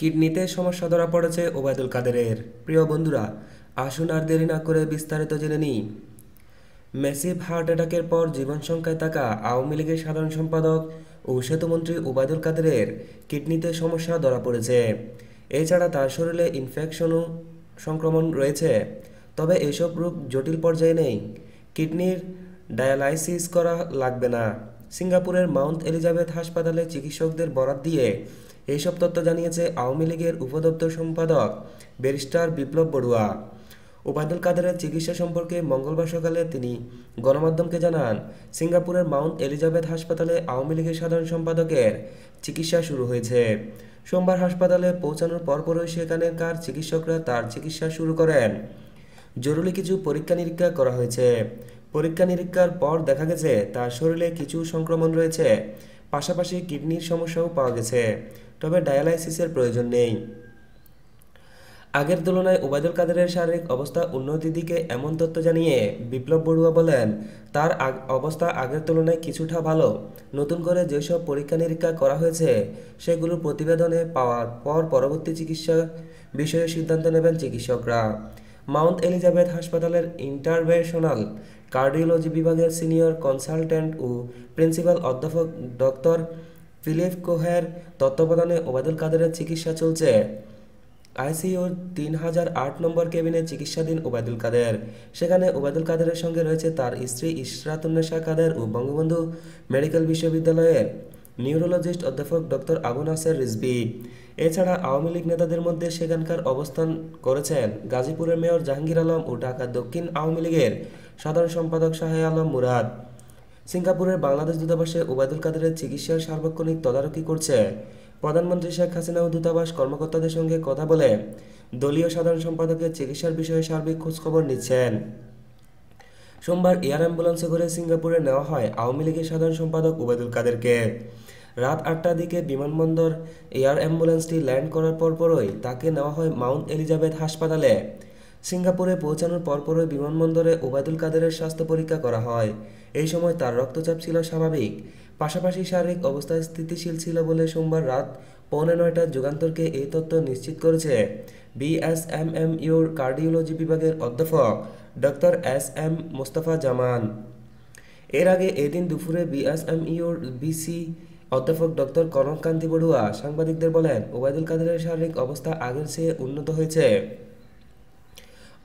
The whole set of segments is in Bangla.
কিডনিতে সমস্যা ধরা পড়েছে ওবায়দুল কাদেরের। প্রিয় বন্ধুরা, আসুন আর দেরি না করে বিস্তারিত জেনে নিই। ম্যাসিভ হার্ট অ্যাটাকের পর জীবন সংখ্যায় থাকা আওয়ামী লীগের সাধারণ সম্পাদক ও সেতুমন্ত্রী ওবায়দুল কাদেরের কিডনিতে সমস্যা ধরা পড়েছে। এছাড়া তার শরীরে ইনফেকশন ও সংক্রমণ রয়েছে। তবে এসব রোগ জটিল পর্যায়ে নেই। কিডনির ডায়ালাইসিস করা লাগবে না। সিঙ্গাপুরের মাউন্ট এলিজাবেথ হাসপাতালে চিকিৎসকদের বরাত দিয়ে এইসব তথ্য জানিয়েছে আওয়ামী লীগের উপদপ্তর সম্পাদক ব্যারিস্টার বিপ্লব বড়ুয়া। ওবায়দুল কাদেরের চিকিৎসা সম্পর্কে মঙ্গলবার সকালে তিনি গণমাধ্যমকে জানান, সিঙ্গাপুরের মাউন্ট এলিজাবেথ হাসপাতালে আওয়ামী লীগের সাধারণ সম্পাদকের চিকিৎসা শুরু হয়েছে। সোমবার হাসপাতালে পৌঁছানোর পরপরই সেখানকার চিকিৎসকরা তার চিকিৎসা শুরু করেন। জরুরি কিছু পরীক্ষা নিরীক্ষা করা হয়েছে। পরীক্ষা নিরীক্ষার পর দেখা গেছে তার শরীরে কিছু সংক্রমণ রয়েছে। পাশাপাশি কিডনির সমস্যাও পাওয়া গেছে। তবে ডায়ালাইসিসের প্রয়োজন নেই। আগের তুলনায় ওবায়দুল কাদেরের শারীরিক অবস্থা উন্নতির দিকে এমন তথ্য জানিয়ে বিপ্লব বড়ুয়া বলেন, তার অবস্থা আগের তুলনায় কিছুটা ভালো। নতুন করে যেসব পরীক্ষা নিরীক্ষা করা হয়েছে সেগুলোর প্রতিবেদনে পাওয়ার পর পরবর্তী চিকিৎসা বিষয়ে সিদ্ধান্ত নেবেন চিকিৎসকরা। মাউন্ট এলিজাবেথ হাসপাতালের ইন্টারভেনশনাল কার্ডিওলজি বিভাগের সিনিয়র কনসালটেন্ট ও প্রিন্সিপাল অধ্যাপক ডক্টর ফিলিপ কোহের তত্ত্বাবধানে ওবায়দুল কাদেরের চিকিৎসা চলছে। আইসিইউর 3008 নম্বর কেবিনে চিকিৎসাধীন ওবায়দুল কাদের। সেখানে ওবায়দুল কাদেরের সঙ্গে রয়েছে তার স্ত্রী ইশরাতুন্নেসা কাদের ও বঙ্গবন্ধু মেডিকেল বিশ্ববিদ্যালয়ের নিউরোলজিস্ট অধ্যাপক ডক্টর আবু নাসের রিজভী। এছাড়া আওয়ামী লীগ নেতাদের মধ্যে সেখানকার অবস্থান করেছেন গাজীপুরের মেয়র জাহাঙ্গীর আলম ও ঢাকা দক্ষিণ আওয়ামী লীগের সাধারণ সম্পাদক শাহ আলম মুরাদ। সিঙ্গাপুরের বাংলাদেশ দূতাবাসে ওবায়দুল কাদেরের চিকিৎসার সার্বক্ষণিক তদারকি করছে। প্রধানমন্ত্রী শেখ হাসিনা ও দূতাবাস কর্মকর্তাদের সঙ্গে কথা বলে দলীয় সাধারণ সম্পাদকের চিকিৎসার বিষয়ে সার্বিক খোঁজখবর নিচ্ছেন। সোমবার এয়ার অ্যাম্বুলেন্সে করে সিঙ্গাপুরে নেওয়া হয় আওয়ামী লীগের সাধারণ সম্পাদক ওবায়দুল কাদেরকে। রাত 8টার দিকে বিমানবন্দর এয়ার অ্যাম্বুলেন্সটি ল্যান্ড করার পরপরই তাকে নেওয়া হয় মাউন্ট এলিজাবেথ হাসপাতালে। সিঙ্গাপুরে পৌঁছানোর পরপরই বিমানবন্দরে ওবায়দুল কাদেরের স্বাস্থ্য পরীক্ষা করা হয়। এই সময় তার রক্তচাপ ছিল স্বাভাবিক, পাশাপাশি শারীরিক অবস্থা স্থিতিশীল ছিল বলে সোমবার রাত 8:45টায় যুগান্তরকে এই তথ্য নিশ্চিত করেছে বিএসএমএমইউর কার্ডিওলজি বিভাগের অধ্যাপক ডক্টর এস.এম. মোস্তফা জামান। এর আগে এদিন দুপুরে বিএসএমইউর ভিসি অধ্যাপক ডক্টর কনককান্তি বড়ুয়া সাংবাদিকদের বলেন, ওবায়দুল কাদেরের শারীরিক অবস্থা আগের চেয়ে উন্নত হয়েছে।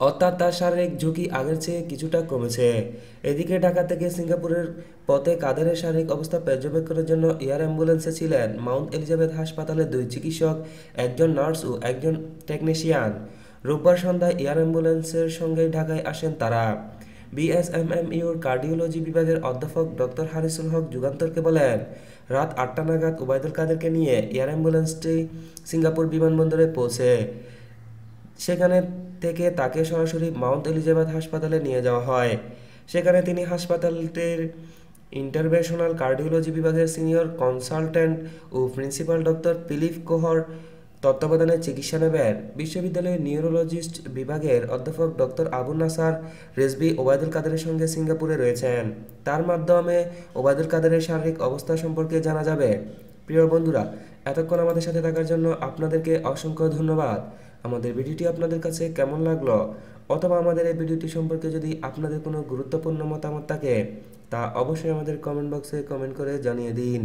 অর্থাৎ তার শারীরিক ঝুঁকি আগের চেয়ে কিছুটা কমেছে। এদিকে ঢাকা থেকে সিঙ্গাপুরের পথে কাদেরের শারীরিক অবস্থা পর্যবেক্ষণের জন্য এয়ার অ্যাম্বুলেন্সে ছিলেন মাউন্ট এলিজাবেথ হাসপাতালের 2 চিকিৎসক, একজন নার্স ও একজন টেকনিশিয়ান। রোববার সন্ধ্যায় এয়ার অ্যাম্বুলেন্সের সঙ্গেই ঢাকায় আসেন তারা। বিএসএমএমইউর কার্ডিওলজি বিভাগের অধ্যাপক ডক্টর হারিসুল হক যুগান্তরকে বলেন, রাত 8টা নাগাদ ওবায়দুল কাদেরকে নিয়ে এয়ার অ্যাম্বুলেন্সটি সিঙ্গাপুর বিমানবন্দরে পৌঁছে সেখানে থেকে তাকে সরাসরি মাউন্ট এলিজাবেথ হাসপাতালে নিয়ে যাওয়া হয়। সেখানে তিনি হাসপাতালটির ইন্টারভেনশনাল কার্ডিওলজি বিভাগের সিনিয়র কনসালটেন্ট ও প্রিন্সিপাল ডক্টর ফিলিপ কোহর তত্ত্বাবধানে চিকিৎসা নেবেন। বিশ্ববিদ্যালয়ের নিউরোলজিস্ট বিভাগের অধ্যাপক ডক্টর আবু নাসার রিজভী ওবায়দুল কাদেরের সঙ্গে সিঙ্গাপুরে রয়েছেন। তার মাধ্যমে ওবায়দুল কাদেরের শারীরিক অবস্থা সম্পর্কে জানা যাবে। প্রিয় বন্ধুরা, এতক্ষণ আমাদের সাথে থাকার জন্য আপনাদেরকে অসংখ্য ধন্যবাদ। আমাদের ভিডিওটি আপনাদের কাছে কেমন লাগলো, অথবা আমাদের এই ভিডিওটি সম্পর্কে যদি আপনাদের কোনো গুরুত্বপূর্ণ মতামত থাকে তা অবশ্যই আমাদের কমেন্ট বক্সে কমেন্ট করে জানিয়ে দিন।